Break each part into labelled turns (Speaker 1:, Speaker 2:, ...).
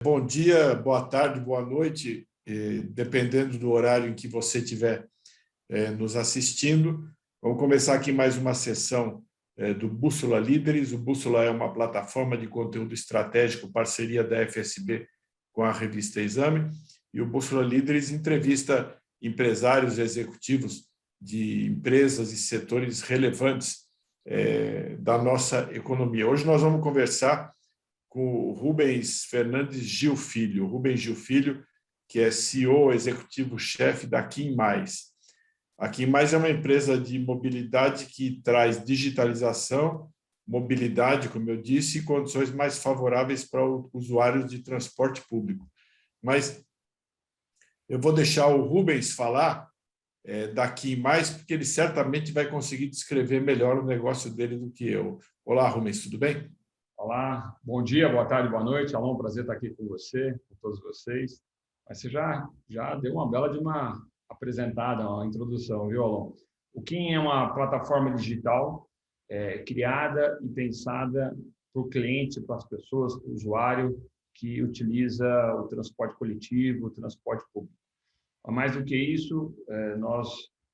Speaker 1: Bom dia, boa tarde, boa noite, dependendo do horário em que você estiver nos assistindo. Vamos começar aqui mais uma sessão do Bússola Líderes. O Bússola é uma plataforma de conteúdo estratégico, parceria da FSB com a revista Exame. E o Bússola Líderes entrevista empresários e executivos de empresas e setores relevantes da nossa economia. Hoje nós vamos conversar com o Rubens Fernandes Gil Filho. O Rubens Gil Filho, que é CEO executivo-chefe da Kim+. A Kim+ é uma empresa de mobilidade que traz digitalização, mobilidade, como eu disse, e condições mais favoráveis para usuários de transporte público. Mas eu vou deixar o Rubens falar da Kim+, porque ele certamente vai conseguir descrever melhor o negócio dele do que eu. Olá, Rubens, tudo bem?
Speaker 2: Olá, bom dia, boa tarde, boa noite. Alô, um prazer estar aqui com você, com todos vocês. Mas você já deu uma bela de uma apresentada, uma introdução, viu, Alô? O Kim é uma plataforma digital criada e pensada para o cliente, para as pessoas, para o usuário que utiliza o transporte coletivo, o transporte público. Mais do que isso, nós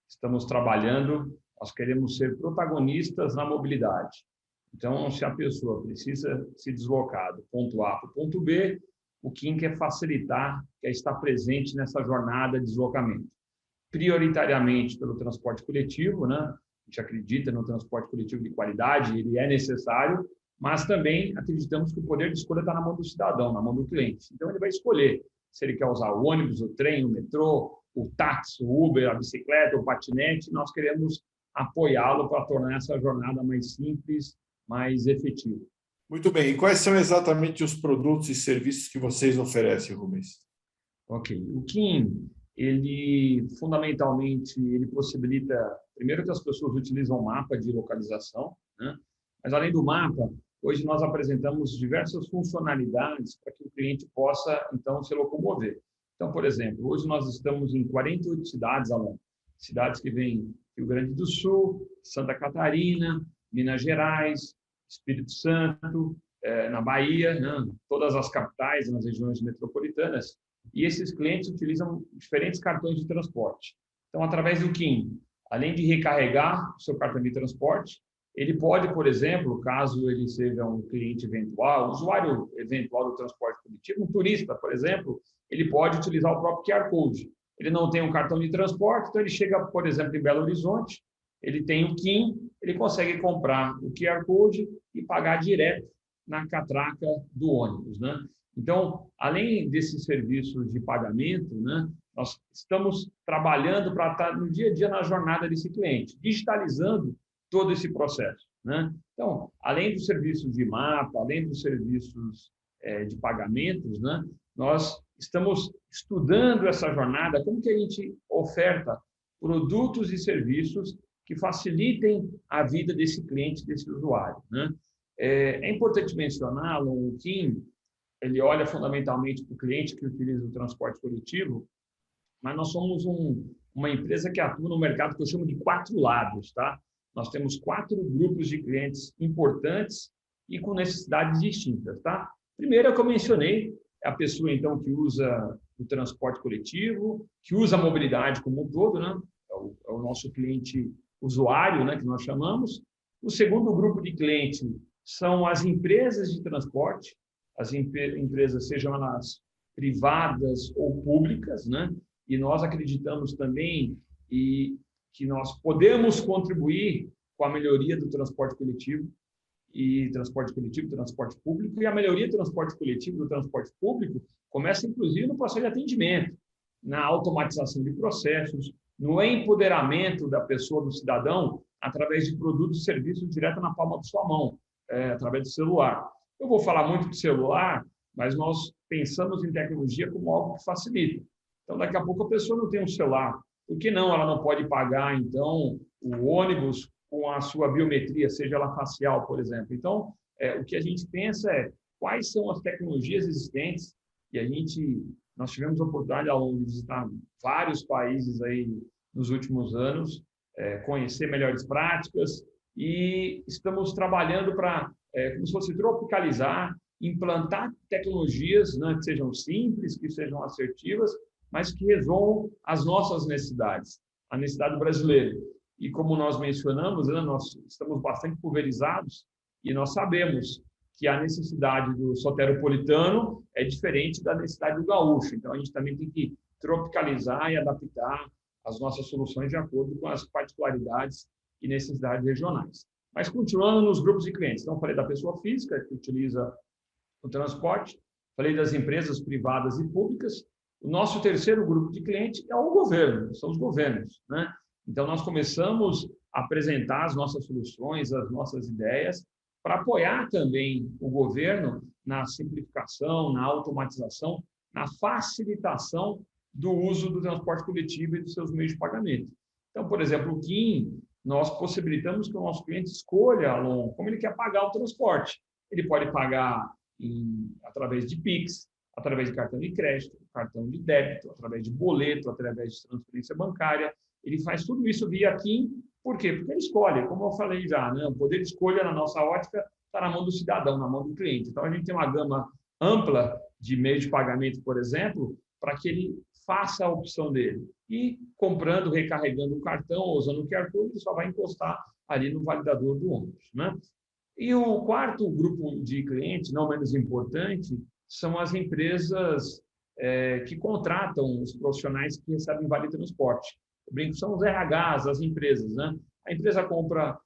Speaker 2: estamos trabalhando, nós queremos ser protagonistas na mobilidade. Então, se a pessoa precisa se deslocar do ponto A para o ponto B, o Kim quer facilitar, quer estar presente nessa jornada de deslocamento. Prioritariamente pelo transporte coletivo, né? A gente acredita no transporte coletivo de qualidade, ele é necessário, mas também acreditamos que o poder de escolha está na mão do cidadão, na mão do cliente. Então, ele vai escolher se ele quer usar o ônibus, o trem, o metrô, o táxi, o Uber, a bicicleta, o patinete. Nós queremos apoiá-lo para tornar essa jornada mais simples, mais efetivo.
Speaker 1: Muito bem. E quais são exatamente os produtos e serviços que vocês oferecem, Rubens?
Speaker 2: Ok. O Kim, ele fundamentalmente ele possibilita, primeiro, que as pessoas utilizam o mapa de localização, né? Mas além do mapa, hoje nós apresentamos diversas funcionalidades para que o cliente possa, então, se locomover. Então, por exemplo, hoje nós estamos em 48 cidades, Alain. Cidades que vêm Rio Grande do Sul, Santa Catarina, Minas Gerais, Espírito Santo, na Bahia, né? Todas as capitais, nas regiões metropolitanas, e esses clientes utilizam diferentes cartões de transporte. Então, através do Kim, além de recarregar o seu cartão de transporte, ele pode, por exemplo, caso ele seja um cliente eventual, um usuário eventual do transporte coletivo, um turista, por exemplo, ele pode utilizar o próprio QR Code. Ele não tem um cartão de transporte, então ele chega, por exemplo, em Belo Horizonte, ele tem o Kim, ele consegue comprar o QR Code e pagar direto na catraca do ônibus, né? Então, além desses serviços de pagamento, né, nós estamos trabalhando para estar no dia a dia na jornada desse cliente, digitalizando todo esse processo, né? Então, além dos serviços de mapa, além dos serviços de pagamentos, né, nós estamos estudando essa jornada, como que a gente oferta produtos e serviços que facilitem a vida desse cliente, desse usuário, né? É importante mencionar, o Kim, ele olha fundamentalmente para o cliente que utiliza o transporte coletivo, mas nós somos uma empresa que atua no mercado que eu chamo de 4 lados, tá? Nós temos 4 grupos de clientes importantes e com necessidades distintas, tá? Primeiro, é o que eu mencionei, é a pessoa, então, que usa o transporte coletivo, que usa a mobilidade como um todo, né? É o nosso cliente usuário, né, que nós chamamos. O segundo grupo de cliente são as empresas de transporte, as empresas, sejam elas privadas ou públicas, né? E nós acreditamos também que nós podemos contribuir com a melhoria do transporte coletivo, transporte público, e a melhoria do transporte coletivo, do transporte público, começa, inclusive, no processo de atendimento, na automatização de processos, no empoderamento da pessoa, do cidadão, através de produtos e serviços direto na palma de sua mão, através do celular. Eu vou falar muito de celular, mas nós pensamos em tecnologia como algo que facilita. Então, daqui a pouco a pessoa não tem um celular. Por que não? Ela não pode pagar, então, o ônibus com a sua biometria, seja ela facial, por exemplo. Então, o que a gente pensa é quais são as tecnologias existentes, e nós tivemos a oportunidade de visitar vários países aí nos últimos anos, conhecer melhores práticas, e estamos trabalhando para, como se fosse tropicalizar implantar tecnologias, né, que sejam simples, que sejam assertivas, mas que resolvam as nossas necessidades, a necessidade brasileira. E como nós mencionamos, né, nós estamos bastante pulverizados e nós sabemos que a necessidade do soteropolitano é diferente da necessidade do gaúcho. Então, a gente também tem que tropicalizar e adaptar as nossas soluções de acordo com as particularidades e necessidades regionais. Mas continuando nos grupos de clientes. Então, falei da pessoa física, que utiliza o transporte, falei das empresas privadas e públicas. O nosso terceiro grupo de cliente é o governo, são os governos, né? Então, nós começamos a apresentar as nossas soluções, as nossas ideias, para apoiar também o governo na simplificação, na automatização, na facilitação do uso do transporte coletivo e dos seus meios de pagamento. Então, por exemplo, o KIM, nós possibilitamos que o nosso cliente escolha, Alon, como ele quer pagar o transporte. Ele pode pagar através de Pix, através de cartão de crédito, cartão de débito, através de boleto, através de transferência bancária. Ele faz tudo isso via KIM. Por quê? Porque ele escolhe, como eu falei já, né? O poder de escolha na nossa ótica está na mão do cidadão, na mão do cliente. Então, a gente tem uma gama ampla de meios de pagamento, por exemplo, para que ele faça a opção dele. E comprando, recarregando o cartão, ou usando o QR Code, ele só vai encostar ali no validador do ônibus, né? E o quarto grupo de clientes, não menos importante, são as empresas que contratam os profissionais que recebem vale transporte. Eu brinco, são os RHs, as empresas, né? A empresa compra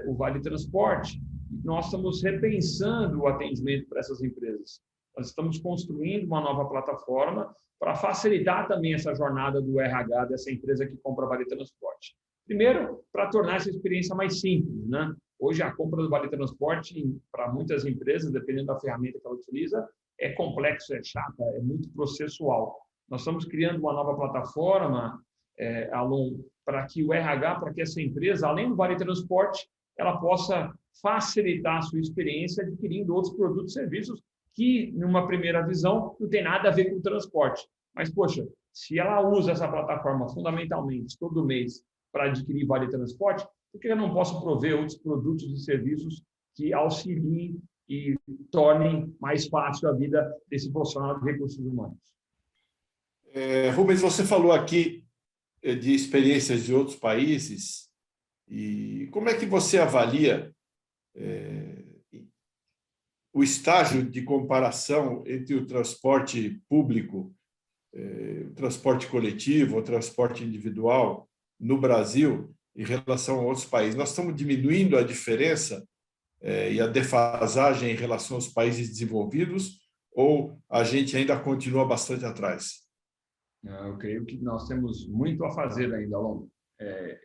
Speaker 2: o vale transporte, nós estamos repensando o atendimento para essas empresas. Nós estamos construindo uma nova plataforma para facilitar também essa jornada do RH dessa empresa que compra vale transporte. Primeiro, para tornar essa experiência mais simples, né? Hoje, a compra do vale transporte, para muitas empresas, dependendo da ferramenta que ela utiliza, é complexo, é chata, é muito processual. Nós estamos criando uma nova plataforma, Alon, para que o RH, para que essa empresa, além do vale transporte, ela possa facilitar a sua experiência adquirindo outros produtos e serviços que, numa primeira visão, não tem nada a ver com o transporte. Mas, poxa, se ela usa essa plataforma fundamentalmente todo mês para adquirir vale transporte, por que eu não posso prover outros produtos e serviços que auxiliem e tornem mais fácil a vida desse profissional de recursos humanos?
Speaker 1: Rubens, você falou aqui de experiências de outros países, e como é que você avalia o estágio de comparação entre o transporte público, o transporte coletivo, o transporte individual no Brasil em relação a outros países? Nós estamos diminuindo a diferença e a defasagem em relação aos países desenvolvidos, ou a gente ainda continua bastante atrás?
Speaker 2: Eu creio que nós temos muito a fazer ainda, Alon.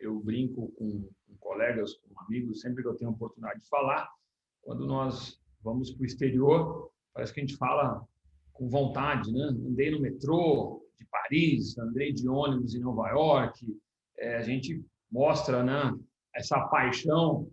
Speaker 2: Eu brinco com colegas, com amigos, sempre que eu tenho a oportunidade de falar, quando nós vamos para o exterior, parece que a gente fala com vontade, né? Andei no metrô de Paris, andei de ônibus em Nova York, a gente mostra, né, essa paixão,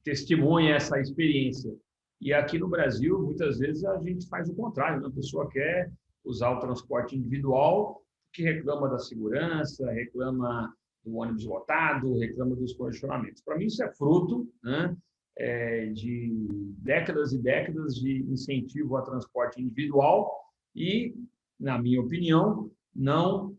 Speaker 2: testemunha essa experiência. E aqui no Brasil, muitas vezes, a gente faz o contrário, né? A pessoa quer usar o transporte individual, que reclama da segurança, reclama do ônibus lotado, reclama dos congestionamentos. Para mim, isso é fruto, né, de décadas e décadas de incentivo a transporte individual e, na minha opinião, não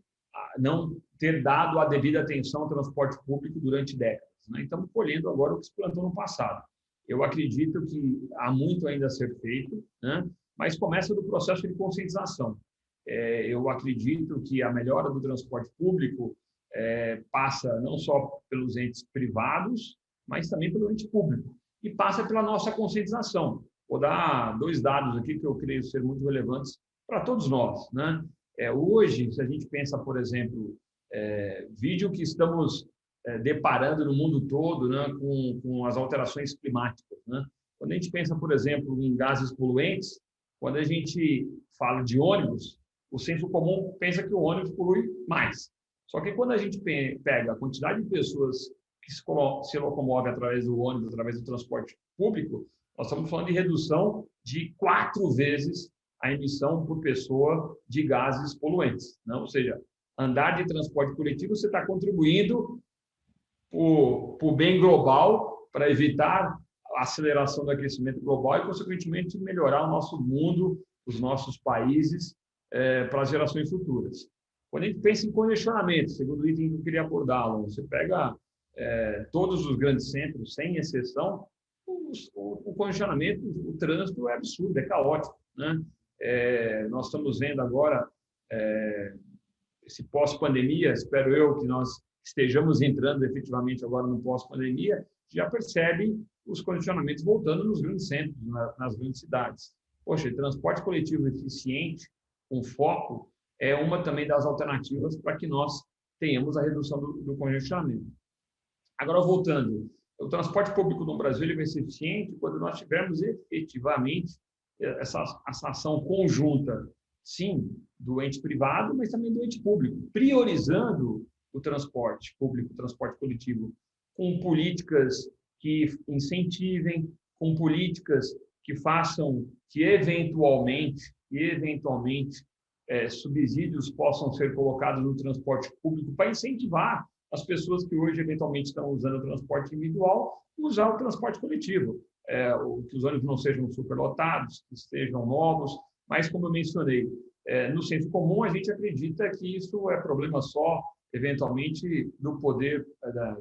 Speaker 2: ter dado a devida atenção ao transporte público durante décadas, né? Estamos colhendo agora o que se plantou no passado. Eu acredito que há muito ainda a ser feito, né? Mas começa do processo de conscientização. Eu acredito que a melhora do transporte público passa não só pelos entes privados, mas também pelo ente público. E passa pela nossa conscientização. Vou dar 2 dados aqui que eu creio ser muito relevantes para todos nós, né? Hoje, se a gente pensa, por exemplo, vídeo que estamos deparando no mundo todo, né, com as alterações climáticas, né? Quando a gente pensa, por exemplo, em gases poluentes, quando a gente fala de ônibus, o senso comum pensa que o ônibus polui mais. Só que quando a gente pega a quantidade de pessoas que se locomovem através do ônibus, através do transporte público, nós estamos falando de redução de 4 vezes a emissão por pessoa de gases poluentes, né? Ou seja, andar de transporte coletivo, você está contribuindo para o bem global, para evitar a aceleração do aquecimento global e, consequentemente, melhorar o nosso mundo, os nossos países, para as gerações futuras. Quando a gente pensa em congestionamento, segundo item que eu queria abordar, você pega todos os grandes centros, sem exceção, o congestionamento, o trânsito é absurdo, é caótico, né? Nós estamos vendo agora esse pós-pandemia, espero eu que nós estejamos entrando efetivamente agora no pós-pandemia, já percebe os congestionamentos voltando nos grandes centros, nas grandes cidades. Poxa, transporte coletivo eficiente, com foco, é uma também das alternativas para que nós tenhamos a redução do congestionamento. Agora, voltando, o transporte público no Brasil ele vai ser eficiente quando nós tivermos efetivamente essa ação conjunta, sim, do ente privado, mas também do ente público, priorizando o transporte público, o transporte coletivo, com políticas que incentivem, com políticas que façam que, eventualmente, subsídios possam ser colocados no transporte público para incentivar as pessoas que hoje, eventualmente, estão usando o transporte individual, usar o transporte coletivo. Que os ônibus não sejam superlotados, que estejam novos, mas, como eu mencionei, no senso comum, a gente acredita que isso é problema só, eventualmente, do poder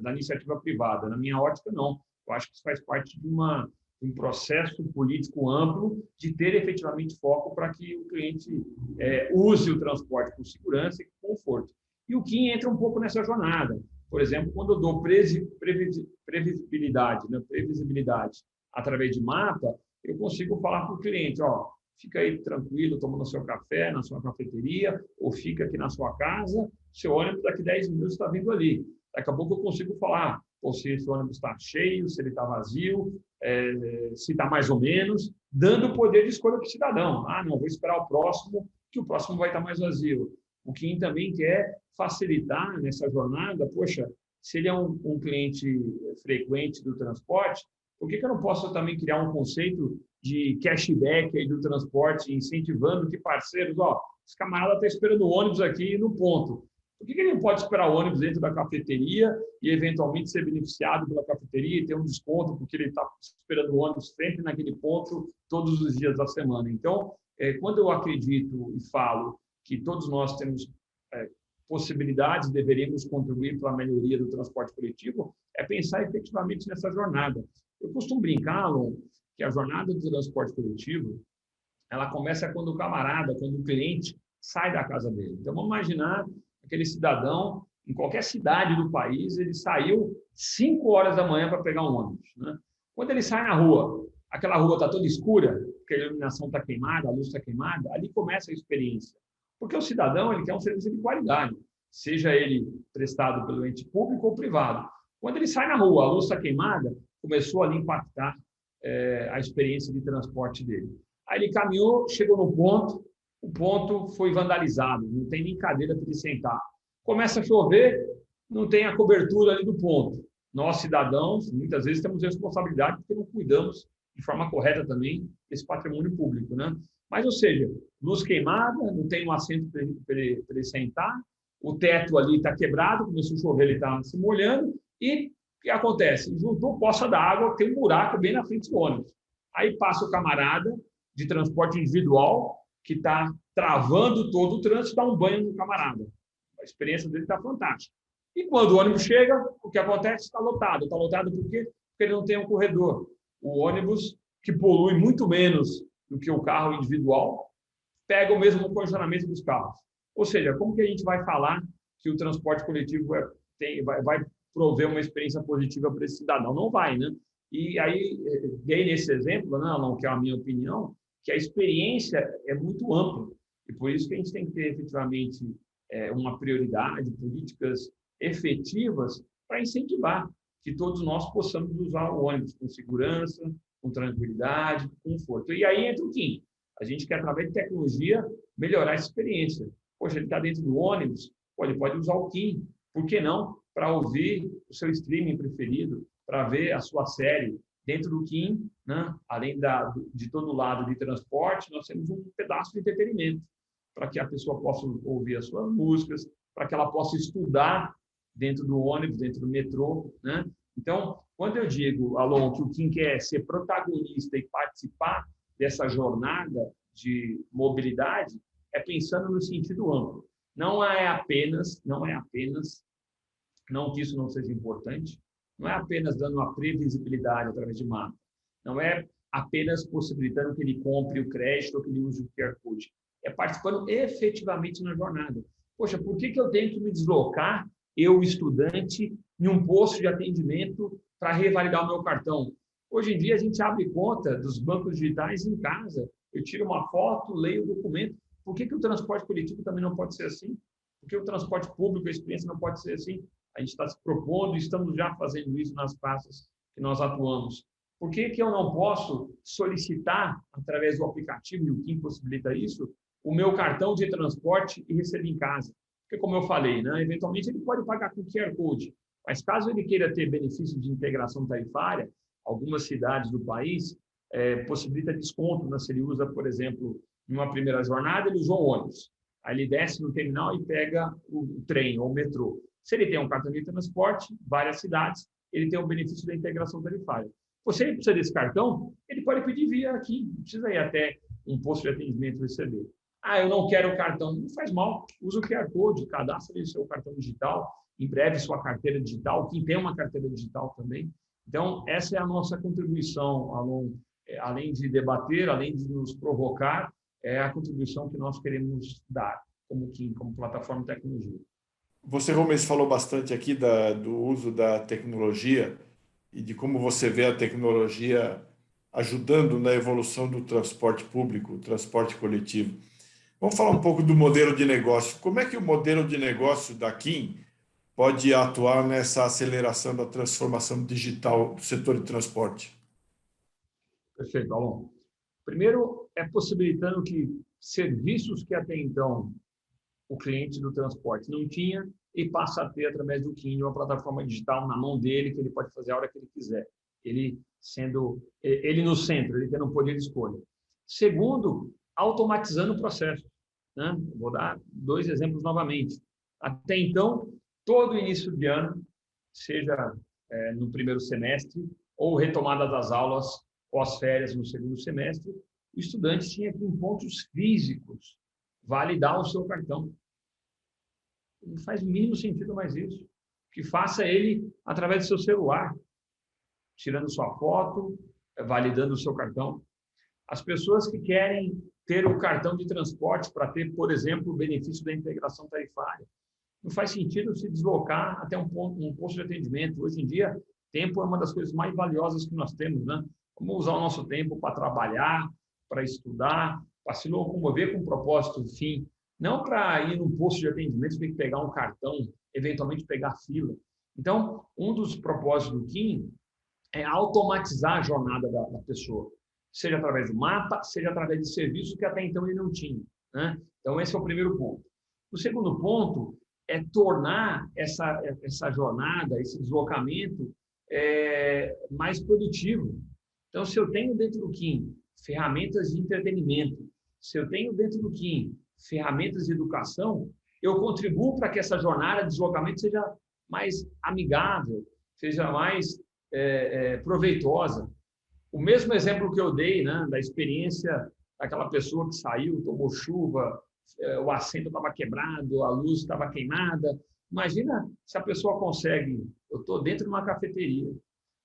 Speaker 2: da iniciativa privada. Na minha ótica, não. Eu acho que isso faz parte de um processo político amplo de ter efetivamente foco para que o cliente use o transporte com segurança e com conforto. E o KIM entra um pouco nessa jornada. Por exemplo, quando eu dou previsibilidade através de mapa, eu consigo falar para o cliente, fica aí tranquilo, tomando seu café na sua cafeteria, ou fica aqui na sua casa, seu ônibus daqui 10 minutos está vindo ali. Daqui a pouco eu consigo falar se esse ônibus está cheio, se ele está vazio, se está mais ou menos, dando poder de escolha para o cidadão. Não, vou esperar o próximo, que o próximo vai estar mais vazio. O KIM também quer facilitar nessa jornada, poxa, se ele é um cliente frequente do transporte, por que eu não posso também criar um conceito de cashback aí do transporte, incentivando que parceiros, esse camarada está esperando o ônibus aqui no ponto. Por que ele não pode esperar o ônibus dentro da cafeteria e, eventualmente, ser beneficiado pela cafeteria e ter um desconto porque ele está esperando o ônibus sempre naquele ponto todos os dias da semana? Então, quando eu acredito e falo que todos nós temos possibilidades, deveríamos contribuir para a melhoria do transporte coletivo, é pensar efetivamente nessa jornada. Eu costumo brincar, Alon, que a jornada do transporte coletivo, ela começa quando o cliente sai da casa dele. Então, vamos imaginar aquele cidadão, em qualquer cidade do país, ele saiu 5 horas da manhã para pegar um ônibus, né? Quando ele sai na rua, aquela rua está toda escura, porque a iluminação está queimada, a luz está queimada, ali começa a experiência. Porque o cidadão ele quer um serviço de qualidade, seja ele prestado pelo ente público ou privado. Quando ele sai na rua, a luz está queimada, começou ali a impactar a experiência de transporte dele. Aí ele caminhou, chegou no ponto, o ponto foi vandalizado, não tem nem cadeira para ele sentar. Começa a chover, não tem a cobertura ali do ponto. Nós, cidadãos, muitas vezes temos responsabilidade porque não cuidamos de forma correta também desse patrimônio público, né? Mas, ou seja, luz queimada, não tem um assento para ele sentar, o teto ali está quebrado, começou a chover, ele está se molhando, e o que acontece? Juntou poça d'água, tem um buraco bem na frente do ônibus. Aí passa o camarada de transporte individual, que está travando todo o trânsito, dá um banho no camarada. A experiência dele está fantástica. E quando o ônibus chega, o que acontece? Está lotado. Está lotado por quê? Porque ele não tem um corredor. O ônibus, que polui muito menos do que o carro individual, pega o mesmo congestionamento dos carros. Ou seja, como que a gente vai falar que o transporte coletivo vai prover uma experiência positiva para esse cidadão? Não vai, né? E aí, dei nesse exemplo, né, Alon, que é a minha opinião, que a experiência é muito ampla. E por isso que a gente tem que ter, efetivamente, uma prioridade, políticas efetivas para incentivar que todos nós possamos usar o ônibus com segurança, com tranquilidade, com conforto. E aí entra o KIM. A gente quer, através de tecnologia, melhorar essa experiência. Poxa, ele está dentro do ônibus, ele pode usar o KIM. Por que não? Para ouvir o seu streaming preferido, para ver a sua série. Dentro do KIM, né, além de todo lado de transporte, nós temos um pedaço de entretenimento, para que a pessoa possa ouvir as suas músicas, para que ela possa estudar dentro do ônibus, dentro do metrô, né? Então, quando eu digo, Alon, que o Kim quer ser protagonista e participar dessa jornada de mobilidade, é pensando no sentido amplo. Não que isso não seja importante, não é apenas dando uma previsibilidade através de mapa, não é apenas possibilitando que ele compre o crédito ou que ele use o QR Code, é participando efetivamente na jornada. Poxa, por que eu tenho que me deslocar, eu, estudante, em um posto de atendimento para revalidar o meu cartão? Hoje em dia, a gente abre conta dos bancos digitais em casa. Eu tiro uma foto, leio o documento. Por que o transporte coletivo também não pode ser assim? Por que o transporte público, a experiência não pode ser assim? A gente está se propondo e estamos já fazendo isso nas praças que nós atuamos. Por que eu não posso solicitar, através do aplicativo, e o Kim possibilita isso, o meu cartão de transporte e receber em casa? Porque, como eu falei, né, eventualmente ele pode pagar com QR Code, mas caso ele queira ter benefício de integração tarifária, algumas cidades do país possibilita desconto, né, se ele usa, por exemplo, em uma primeira jornada, ele usou o ônibus. Aí ele desce no terminal e pega o trem ou o metrô. Se ele tem um cartão de transporte, várias cidades, ele tem o benefício da integração tarifária. Se ele precisa desse cartão, ele pode pedir via aqui, não precisa ir até um posto de atendimento receber. Eu não quero o cartão. Não faz mal, usa o QR Code, cadastre o seu cartão digital, em breve sua carteira digital, quem tem uma carteira digital também. Então, essa é a nossa contribuição, Alon, além de debater, além de nos provocar, é a contribuição que nós queremos dar como Kim, como plataforma de tecnologia.
Speaker 1: Você, Rubens, falou bastante aqui do uso da tecnologia e de como você vê a tecnologia ajudando na evolução do transporte público, transporte coletivo. Vamos falar um pouco do modelo de negócio. Como é que o modelo de negócio da Kim pode atuar nessa aceleração da transformação digital do setor de transporte?
Speaker 2: Perfeito, Alon. Primeiro, é possibilitando que serviços que até então o cliente do transporte não tinha e passa a ter através do Kim, uma plataforma digital na mão dele, que ele pode fazer a hora que ele quiser. Ele no centro, ele tendo um poder de escolha. Segundo, automatizando o processo, né? Vou dar 2 exemplos novamente. Até então, todo início de ano, seja no primeiro semestre, ou retomada das aulas pós-férias no segundo semestre, o estudante tinha que, em pontos físicos, validar o seu cartão. Não faz o mínimo sentido mais isso. Que faça ele através do seu celular, tirando sua foto, validando o seu cartão. As pessoas que querem ter o cartão de transporte para ter, por exemplo, o benefício da integração tarifária, não faz sentido se deslocar até um posto de atendimento. Hoje em dia, tempo é uma das coisas mais valiosas que nós temos, né? Vamos usar o nosso tempo para trabalhar, para estudar, para se locomover com um propósito, fim. Não para ir num posto de atendimento, tem que pegar um cartão, eventualmente pegar fila. Então, um dos propósitos do Kim é automatizar a jornada da pessoa, seja através do mapa, seja através de serviços que até então ele não tinha, né? Então, esse é o primeiro ponto. O segundo ponto é tornar essa jornada, esse deslocamento mais produtivo. Então, se eu tenho dentro do Kim ferramentas de entretenimento, se eu tenho dentro do Kim ferramentas de educação, eu contribuo para que essa jornada de deslocamento seja mais amigável, seja mais proveitosa. O mesmo exemplo que eu dei, né, da experiência daquela pessoa que saiu, tomou chuva, o assento estava quebrado, a luz estava queimada. Imagina se a pessoa consegue, eu estou dentro de uma cafeteria,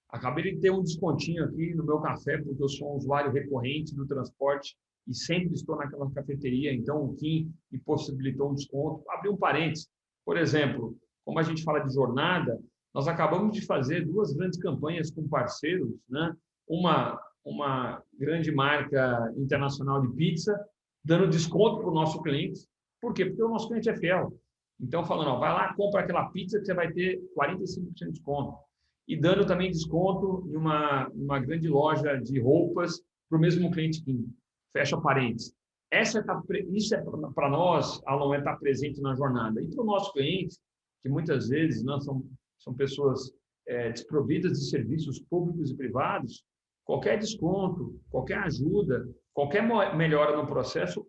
Speaker 2: acabei de ter um descontinho aqui no meu café, porque eu sou um usuário recorrente do transporte e sempre estou naquela cafeteria, então o Kim me possibilitou um desconto. Abri um parênteses, por exemplo, como a gente fala de jornada, nós acabamos de fazer 2 grandes campanhas com parceiros, né? Uma grande marca internacional de pizza, dando desconto para o nosso cliente. Por quê? Porque o nosso cliente é fiel. Então, falando, vai lá, compra aquela pizza que você vai ter 45% de desconto. E dando também desconto em uma grande loja de roupas para o mesmo cliente Kim. Fecha parênteses. Isso é para nós, Alon, é estar presente na jornada. E para o nosso cliente, que muitas vezes são pessoas desprovidas de serviços públicos e privados, qualquer desconto, qualquer ajuda, qualquer melhora no processo,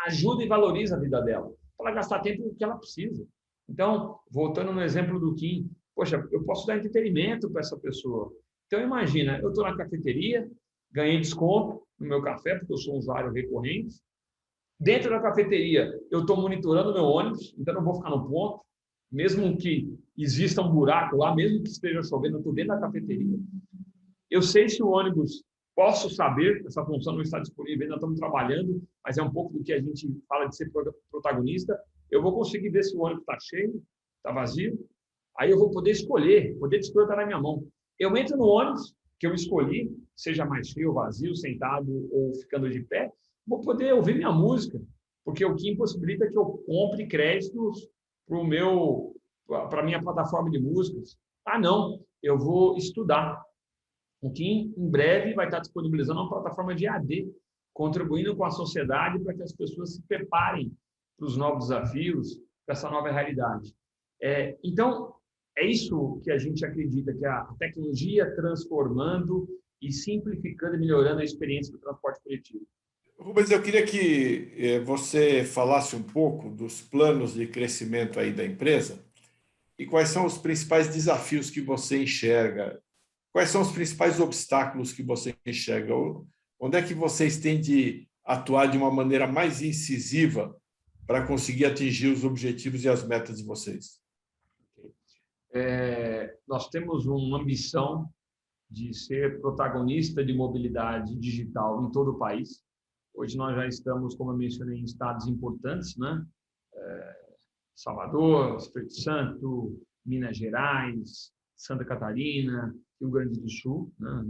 Speaker 2: ajuda e valoriza a vida dela, para ela gastar tempo que ela precisa. Então, voltando no exemplo do Kim, poxa, eu posso dar entretenimento para essa pessoa. Então, imagina, eu estou na cafeteria, ganhei desconto no meu café, porque eu sou um usuário recorrente. Dentro da cafeteria, eu estou monitorando o meu ônibus, então não vou ficar no ponto. Mesmo que exista um buraco lá, mesmo que esteja chovendo, eu estou dentro da cafeteria. Eu sei se o ônibus, posso saber, essa função não está disponível, ainda estamos trabalhando, mas é um pouco do que a gente fala de ser protagonista. Eu vou conseguir ver se o ônibus está cheio, está vazio, aí eu vou poder escolher, o poder de escolha está na minha mão. Eu entro no ônibus que eu escolhi, seja mais cheio, vazio, sentado ou ficando de pé, vou poder ouvir minha música, porque o que impossibilita que eu compre créditos para a minha plataforma de músicas. Ah, não, eu vou estudar. O que em breve vai estar disponibilizando uma plataforma de AD, contribuindo com a sociedade para que as pessoas se preparem para os novos desafios, para essa nova realidade. Então, é isso que a gente acredita, que a tecnologia transformando e simplificando e melhorando a experiência do transporte coletivo.
Speaker 1: Rubens, eu queria que você falasse um pouco dos planos de crescimento aí da empresa e quais são os principais desafios que você enxerga, quais são os principais obstáculos que você enxerga, onde é que vocês têm de atuar de uma maneira mais incisiva para conseguir atingir os objetivos e as metas de vocês?
Speaker 2: Nós temos uma ambição de ser protagonista de mobilidade digital em todo o país. Hoje nós já estamos, como eu mencionei, em estados importantes, né? Salvador, Espírito Santo, Minas Gerais, Santa Catarina, Rio Grande do Sul, né?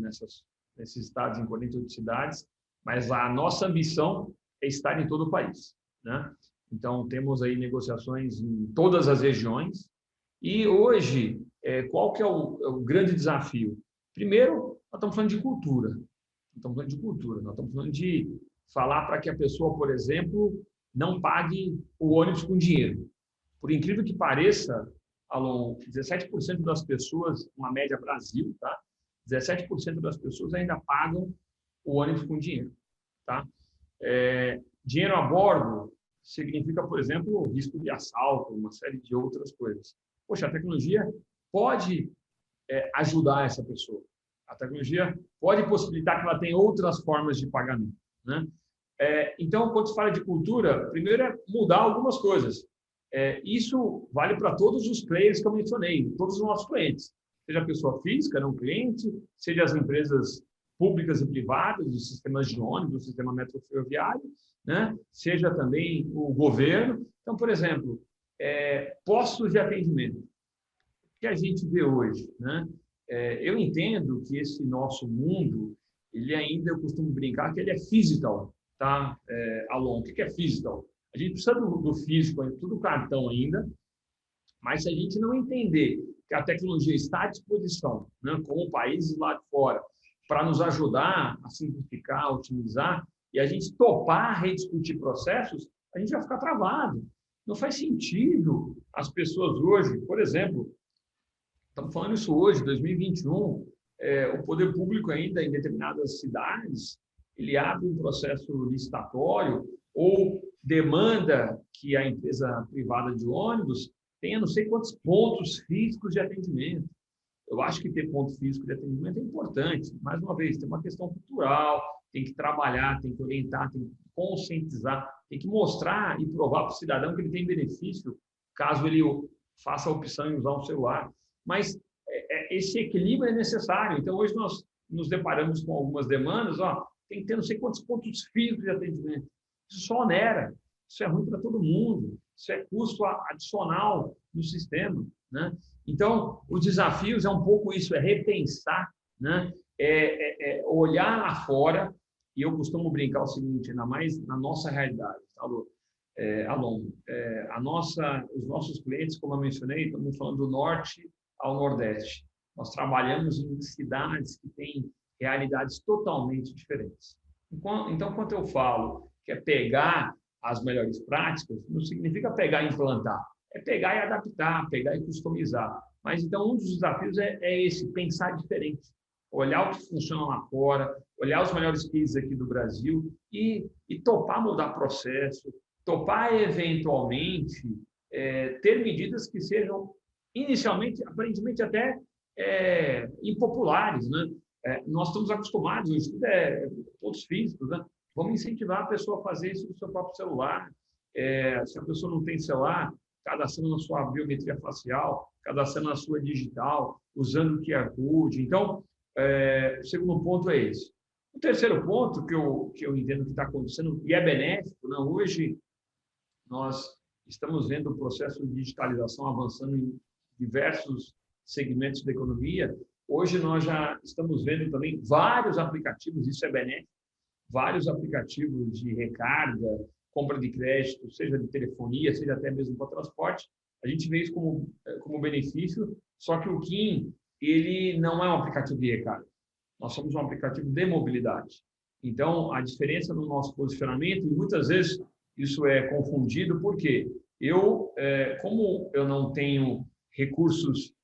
Speaker 2: Nesses estados em 48 cidades, mas a nossa ambição é estar em todo o país, né? Então, temos aí negociações em todas as regiões e hoje, qual que é o grande desafio? Primeiro, nós estamos falando de cultura. Nós estamos falando de falar para que a pessoa, por exemplo, não pague o ônibus com dinheiro. Por incrível que pareça, Alon, 17% das pessoas, uma média Brasil, tá? 17% das pessoas ainda pagam o ônibus com dinheiro, tá? Dinheiro a bordo significa, por exemplo, o risco de assalto, uma série de outras coisas. Poxa, a tecnologia pode ajudar essa pessoa. A tecnologia pode possibilitar que ela tenha outras formas de pagamento, né? Então, quando se fala de cultura, primeiro é mudar algumas coisas. Isso vale para todos os players que eu mencionei, todos os nossos clientes. Seja a pessoa física, não cliente, seja as empresas públicas e privadas, os sistemas de ônibus, o sistema metroferroviário, né? Seja também o governo. Então, por exemplo, postos de atendimento. O que a gente vê hoje, né? Eu entendo que esse nosso mundo, ele ainda, eu costumo brincar, que ele é physical, tá? Alon, o que é physical? A gente precisa do físico, tudo cartão ainda, mas se a gente não entender que a tecnologia está à disposição, né, como países lá de fora, para nos ajudar a simplificar, a otimizar, e a gente topar rediscutir processos, a gente vai ficar travado. Não faz sentido as pessoas hoje, por exemplo, estamos falando isso hoje, 2021, o poder público ainda em determinadas cidades, ele abre um processo licitatório ou demanda que a empresa privada de ônibus tenha não sei quantos pontos físicos de atendimento. Eu acho que ter ponto físico de atendimento é importante. Mais uma vez, tem uma questão cultural, tem que trabalhar, tem que orientar, tem que conscientizar, tem que mostrar e provar para o cidadão que ele tem benefício caso ele faça a opção em usar um celular. Mas esse equilíbrio é necessário. Então, hoje nós nos deparamos com algumas demandas, tem que ter não sei quantos pontos físicos de atendimento. Isso só onera, isso é ruim para todo mundo, isso é custo adicional no sistema, né? Então, os desafios é um pouco isso, é repensar, né? Olhar lá fora, e eu costumo brincar o seguinte, ainda mais na nossa realidade, tá, Alon? Os nossos clientes, como eu mencionei, estamos falando do norte ao nordeste. Nós trabalhamos em cidades que têm realidades totalmente diferentes. Então, quando eu falo que é pegar as melhores práticas, não significa pegar e implantar, é pegar e adaptar, pegar e customizar. Mas, então, um dos desafios é esse, pensar diferente, olhar o que funciona lá fora, olhar os melhores cases aqui do Brasil e topar mudar processo, topar, eventualmente, ter medidas que sejam inicialmente, aparentemente até impopulares, né? Nós estamos acostumados, o estudo pontos físicos, né? Vamos incentivar a pessoa a fazer isso no seu próprio celular. Se a pessoa não tem celular, cadastrando na sua biometria facial, cadastrando na sua digital, usando o QR Code. Então, o segundo ponto é esse. O terceiro ponto que eu entendo que está acontecendo, e é benéfico, né? Hoje nós estamos vendo o processo de digitalização avançando em diversos segmentos da economia. Hoje nós já estamos vendo também vários aplicativos, isso é benéfico, vários aplicativos de recarga, compra de crédito, seja de telefonia, seja até mesmo para transporte. A gente vê isso como benefício, só que o KIM, ele não é um aplicativo de recarga. Nós somos um aplicativo de mobilidade. Então, a diferença no nosso posicionamento, e muitas vezes isso é confundido, porque como eu não tenho recursos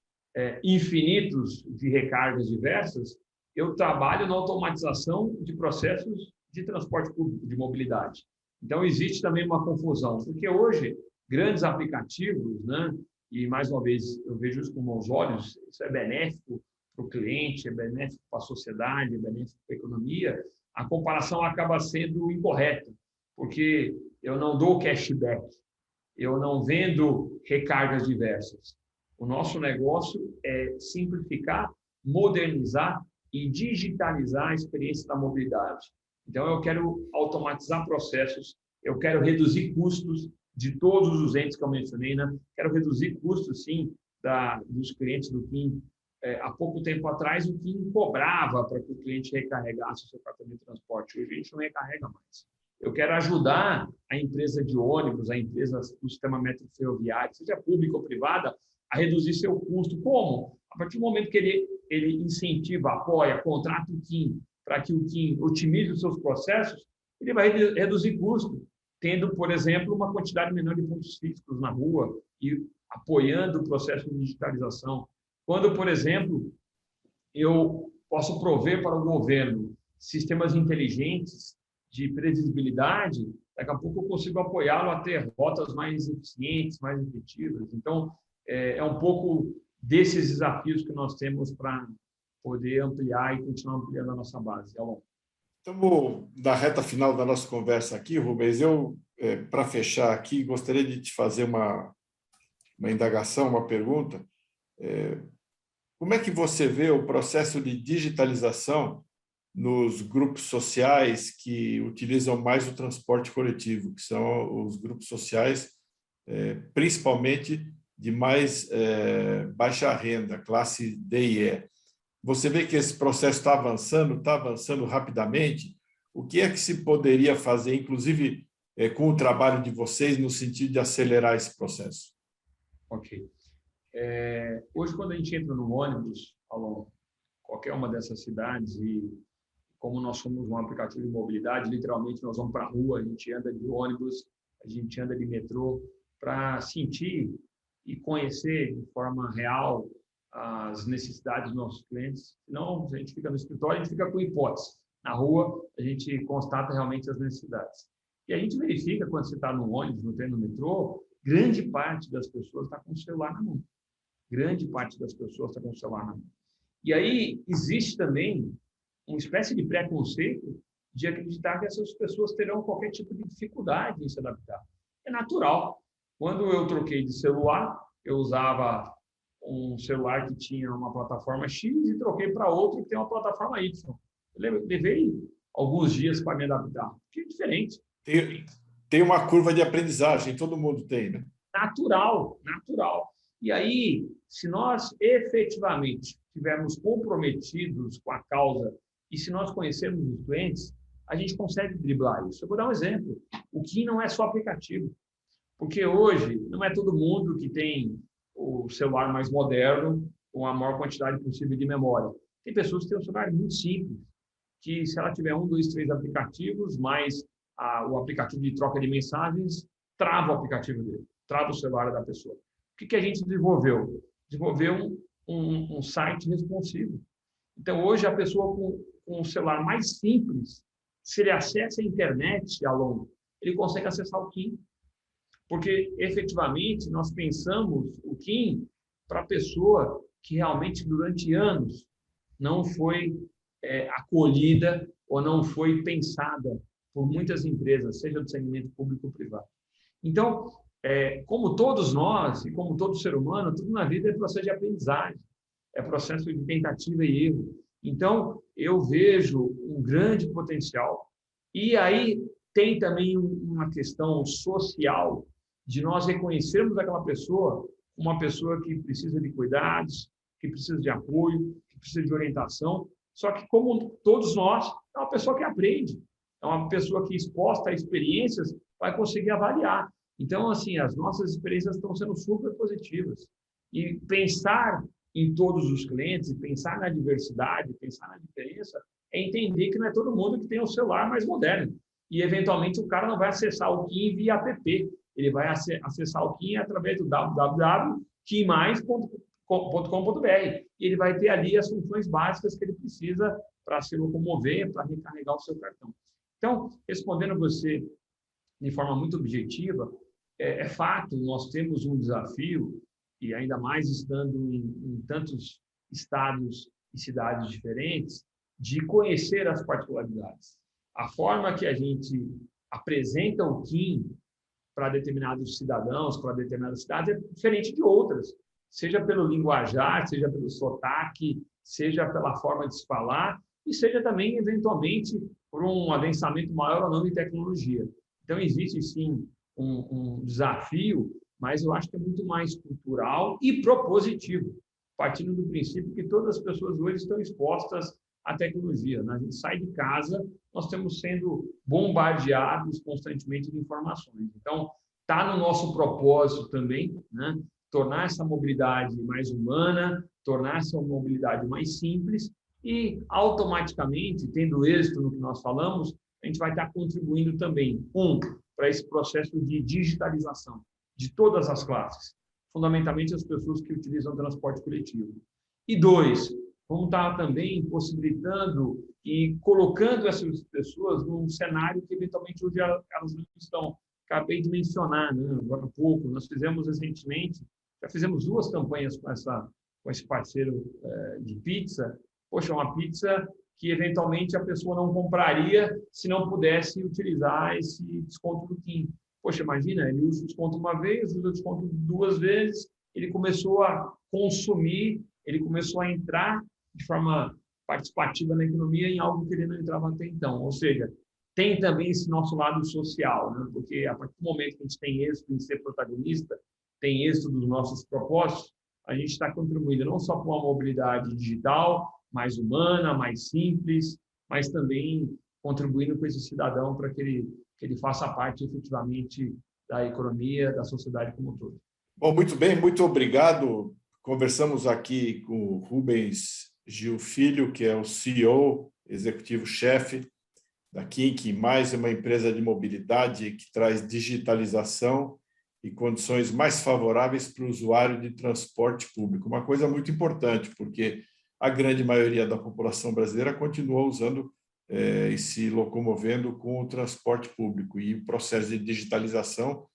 Speaker 2: infinitos de recargas diversas, eu trabalho na automatização de processos de transporte público, de mobilidade. Então, existe também uma confusão, porque hoje, grandes aplicativos, né, e mais uma vez, eu vejo isso com bons olhos, isso é benéfico para o cliente, é benéfico para a sociedade, é benéfico para a economia, a comparação acaba sendo incorreta, porque eu não dou cashback, eu não vendo recargas diversas. O nosso negócio é simplificar, modernizar e digitalizar a experiência da mobilidade. Então, eu quero automatizar processos, eu quero reduzir custos de todos os entes que eu mencionei, né? Quero reduzir custos, sim, dos clientes do KIM. Há pouco tempo atrás, o KIM cobrava para que o cliente recarregasse o seu cartão de transporte. Hoje, a gente não recarrega mais. Eu quero ajudar a empresa de ônibus, a empresa do sistema metroferroviário, seja pública ou privada, a reduzir seu custo. Como? A partir do momento que ele incentiva, apoia, contrata o KIM, para que o KIM otimize os seus processos, ele vai reduzir custo, tendo, por exemplo, uma quantidade menor de pontos físicos na rua e apoiando o processo de digitalização. Quando, por exemplo, eu posso prover para o governo sistemas inteligentes de previsibilidade, daqui a pouco eu consigo apoiá-lo a ter rotas mais eficientes, mais efetivas. Então, é um pouco desses desafios que nós temos para poder ampliar e continuar ampliando a nossa base.
Speaker 1: Estamos na reta final da nossa conversa aqui, Rubens. Para fechar aqui, gostaria de te fazer uma indagação, uma pergunta. Como é que você vê o processo de digitalização nos grupos sociais que utilizam mais o transporte coletivo, que são os grupos sociais, principalmente de mais baixa renda, classe D e E? Você vê que esse processo está avançando rapidamente. O que é que se poderia fazer, inclusive com o trabalho de vocês, no sentido de acelerar esse processo?
Speaker 2: Ok. Hoje, quando a gente entra no ônibus, qualquer uma dessas cidades, e como nós somos um aplicativo de mobilidade, literalmente nós vamos para a rua, a gente anda de ônibus, a gente anda de metrô, para sentir e conhecer de forma real as necessidades dos nossos clientes. Senão, a gente fica no escritório, a gente fica com hipótese. Na rua, a gente constata realmente as necessidades. E a gente verifica, quando você está no ônibus, no trem, no metrô, grande parte das pessoas está com o celular na mão. Grande parte das pessoas está com o celular na mão. E aí, existe também uma espécie de preconceito de acreditar que essas pessoas terão qualquer tipo de dificuldade em se adaptar. É natural. Quando eu troquei de celular, eu usava um celular que tinha uma plataforma X e troquei para outro que tem uma plataforma Y. Eu levei alguns dias para me adaptar, que é diferente.
Speaker 1: Tem uma curva de aprendizagem, todo mundo tem, né?
Speaker 2: Natural. E aí, se nós efetivamente estivermos comprometidos com a causa e se nós conhecermos os clientes, a gente consegue driblar isso. Eu vou dar um exemplo. O KIM não é só aplicativo, porque hoje não é todo mundo que tem o celular mais moderno com a maior quantidade possível de memória. Tem pessoas que têm um celular muito simples, que se ela tiver 1, 2, 3 aplicativos, mais o aplicativo de troca de mensagens, trava o aplicativo dele, trava o celular da pessoa. O que a gente desenvolveu? Desenvolveu um site responsivo. Então, hoje, a pessoa com um celular mais simples, se ele acessa a internet, ele consegue acessar o KIM. Porque, efetivamente, nós pensamos o KIM para a pessoa que realmente durante anos não foi acolhida ou não foi pensada por muitas empresas, seja do segmento público ou privado. Então, como todos nós e como todo ser humano, tudo na vida é processo de aprendizagem, é processo de tentativa e erro. Então, eu vejo um grande potencial. E aí tem também uma questão social de nós reconhecermos aquela pessoa, uma pessoa que precisa de cuidados, que precisa de apoio, que precisa de orientação. Só que, como todos nós, é uma pessoa que aprende, é uma pessoa que, exposta a experiências, vai conseguir avaliar. Então, assim, as nossas experiências estão sendo super positivas. E pensar em todos os clientes, pensar na diversidade, pensar na diferença, é entender que não é todo mundo que tem o celular mais moderno. E, eventualmente, o cara não vai acessar o KIM via app. Ele vai acessar o KIM através do www.kimmais.com.br. E ele vai ter ali as funções básicas que ele precisa para se locomover, para recarregar o seu cartão. Então, respondendo você de forma muito objetiva, é fato, nós temos um desafio, e ainda mais estando em tantos estados e cidades diferentes, de conhecer as particularidades. A forma que a gente apresenta o KIM para determinados cidadãos, para determinadas cidades, é diferente de outras, seja pelo linguajar, seja pelo sotaque, seja pela forma de se falar, e seja também, eventualmente, por um adensamento maior ou não de tecnologia. Então, existe, sim, um desafio, mas eu acho que é muito mais cultural e propositivo, partindo do princípio que todas as pessoas hoje estão expostas à tecnologia. A gente sai de casa, nós estamos sendo bombardeados constantemente de informações. Então, está no nosso propósito também, né? Tornar essa mobilidade mais humana, tornar essa mobilidade mais simples e, automaticamente, tendo êxito no que nós falamos, a gente vai estar contribuindo também, para esse processo de digitalização de todas as classes, fundamentalmente as pessoas que utilizam transporte coletivo. E 2, vamos estar também possibilitando e colocando essas pessoas num cenário que, eventualmente, hoje elas não estão. Acabei de mencionar, né, agora há pouco, nós fizemos recentemente, já fizemos 2 campanhas com esse parceiro de pizza. Poxa, uma pizza que, eventualmente, a pessoa não compraria se não pudesse utilizar esse desconto do KIM. Poxa, imagina, ele usa o desconto uma vez, usa o desconto 2 vezes, ele começou a consumir, ele começou a entrar de forma participativa na economia em algo que ele não entrava até então. Ou seja, tem também esse nosso lado social, né? Porque a partir do momento que a gente tem êxito em ser protagonista, tem êxito dos nossos propósitos, a gente está contribuindo não só com a mobilidade digital, mais humana, mais simples, mas também contribuindo com esse cidadão para que ele faça parte efetivamente da economia, da sociedade como um todo.
Speaker 1: Bom, muito bem, muito obrigado. Conversamos aqui com o Rubens Gil Filho, que é o CEO, executivo-chefe da KIM, que mais é uma empresa de mobilidade que traz digitalização e condições mais favoráveis para o usuário de transporte público. Uma coisa muito importante, porque a grande maioria da população brasileira continua usando e se locomovendo com o transporte público. E o processo de digitalização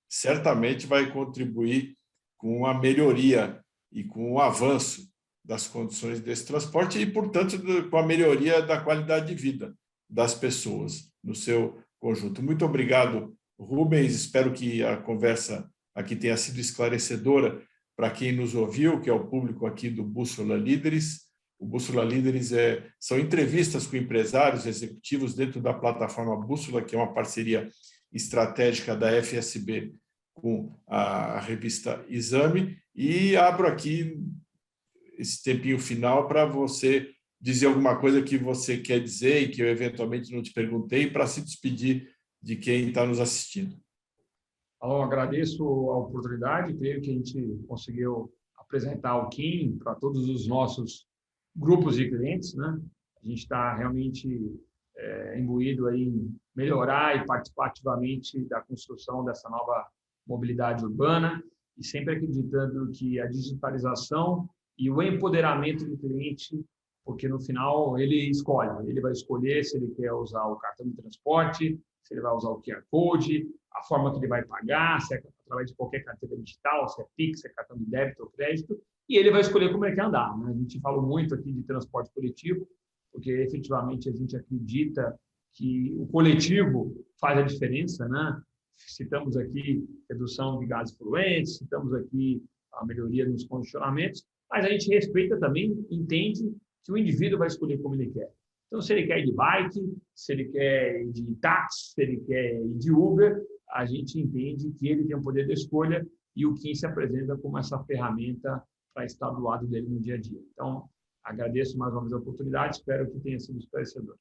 Speaker 1: certamente vai contribuir com a melhoria e com o avanço das condições desse transporte e, portanto, com a melhoria da qualidade de vida das pessoas no seu conjunto. Muito obrigado, Rubens. Espero que a conversa aqui tenha sido esclarecedora para quem nos ouviu, que é o público aqui do Bússola Líderes. O Bússola Líderes são entrevistas com empresários executivos dentro da plataforma Bússola, que é uma parceria estratégica da FSB com a revista Exame. E abro aqui esse tempinho final para você dizer alguma coisa que você quer dizer e que eu eventualmente não te perguntei, para se despedir de quem está nos assistindo.
Speaker 2: Eu agradeço a oportunidade, creio que a gente conseguiu apresentar o KIM para todos os nossos grupos de clientes, né? A gente está realmente imbuído aí em melhorar e participar ativamente da construção dessa nova mobilidade urbana e sempre acreditando que a digitalização e o empoderamento do cliente, porque no final ele escolhe, ele vai escolher se ele quer usar o cartão de transporte, se ele vai usar o QR Code, a forma que ele vai pagar, se é com através de qualquer carteira digital, se é Pix, se é cartão de débito ou crédito, e ele vai escolher como ele quer andar, né? A gente falou muito aqui de transporte coletivo, porque efetivamente a gente acredita que o coletivo faz a diferença, né? Citamos aqui redução de gases poluentes, citamos aqui a melhoria nos condicionamentos, mas a gente respeita também, entende que o indivíduo vai escolher como ele quer. Então, se ele quer ir de bike, se ele quer ir de táxi, se ele quer ir de Uber, a gente entende que ele tem o poder de escolha e o Kim se apresenta como essa ferramenta para estar do lado dele no dia a dia. Então, agradeço mais uma vez a oportunidade, espero que tenha sido esclarecedor.